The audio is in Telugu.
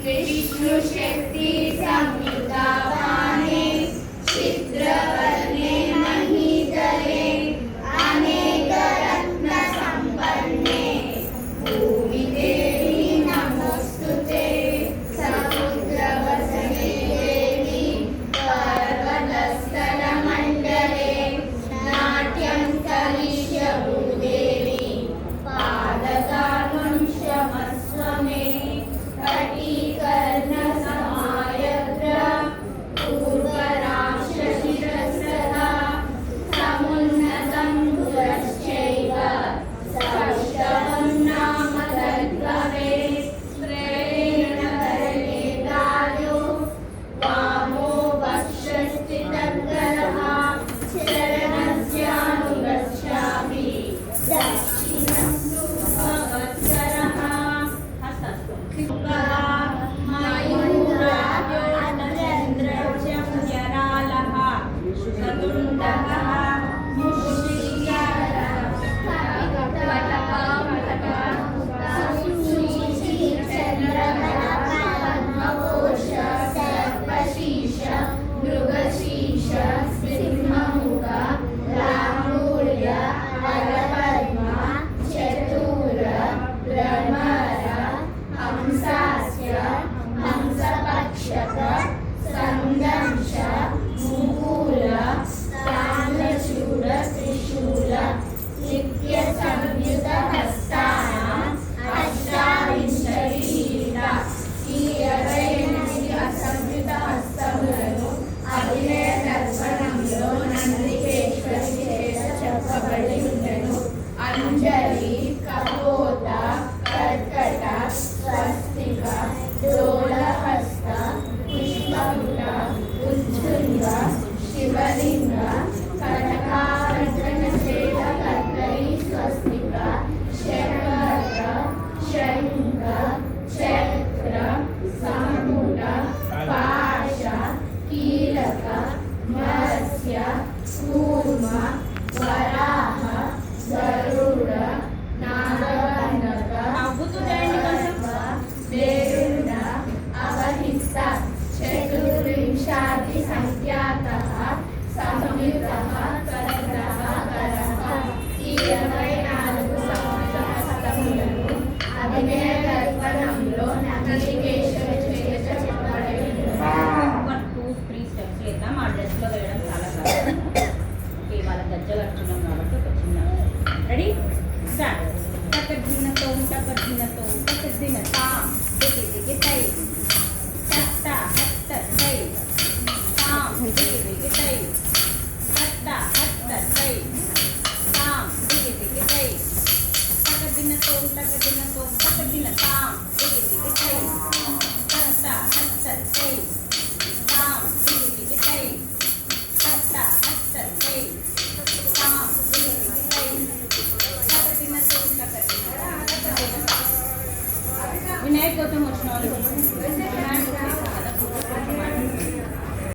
विष्णु शक्ति संहिता वाणी चित्रवर्णे महीतले अनेक रत्न संपन्ने भूमि देवी नमोस्तुते समुद्रवसने देवी पर्वतस्थल मंडले नाट्यं करिष्य भूदेवी पादकार्मं क्षमस्व मे कटीकर्ण समायत्र पूर्वराक्षशिरस्रदा समुन्नतं पुरश्चैव सौष्ठवं नाम तद्भवे प्रेरण करनेतायो वामो वक्षस्थितकरः शरणस्यानुगच्छामि दक्षिणस्तु भवत्करः मृगशीर्ष सिंहमुख लांगूल्य वरपद्मा चतुर भ्रमर हंसास्य हंसपक्षक संदंश मुकूल ताम्रशूल त्रिशूल नित्य संयुत हस्तानां अष्टाविंशतिशीला ఈ 28 అసంయుత హస్తములను అభినయ దర్పణంలో నందికేశ్వరి చేత చెప్పబడి ఉండెను. అంజలి కపోత కర్కట స్వస్తిక డోలహస్త పుష్పముట ఉజ్జుంగ శివలింగ కనకార్జన చేత కర్కరి స్వస్తిక శంకర శంఖ చక్ర సంపుట పాశ కీలక మత్స్య కూర్మ వరాహ గరుడ నాగబంధక వేరుండ అవహిత చతుర్వింశతి సంఖ్యాతః సంయుతః కరగ్రహ కరః ఈ 24 సంయుత హస్తములను అభినయ దర్పణంలో నందికేశ్వరి చేత చెప్పబడి ఉండెను. ఒక 2-3 స్టెప్స్ చేద్దాం. ఆ డ్రెస్లో వేయడం చాలా కష్టం. ఓకే, వాళ్ళ గజ్జ కట్టుకున్నాం కాబట్టి ఒక చిన్న రెడీ స్టార్ట్. టకదినతో టకదినతో టకదిన తాం దిగి దిగి తై హత్త హత్త తై తాం దిగి దిగి తై హత్త హత్త తై తాం దిగి దిగి తై టకదినతో టకదినతో టకదిన తాం దిగి దిగి తై హత్త హత్త తై తాం దిగి దిగి తై హత్త హత్త తై తాం దిగి దిగి తై టకదినతో టకదిన వినాయక గౌతమ్ వచ్చిన వాళ్ళు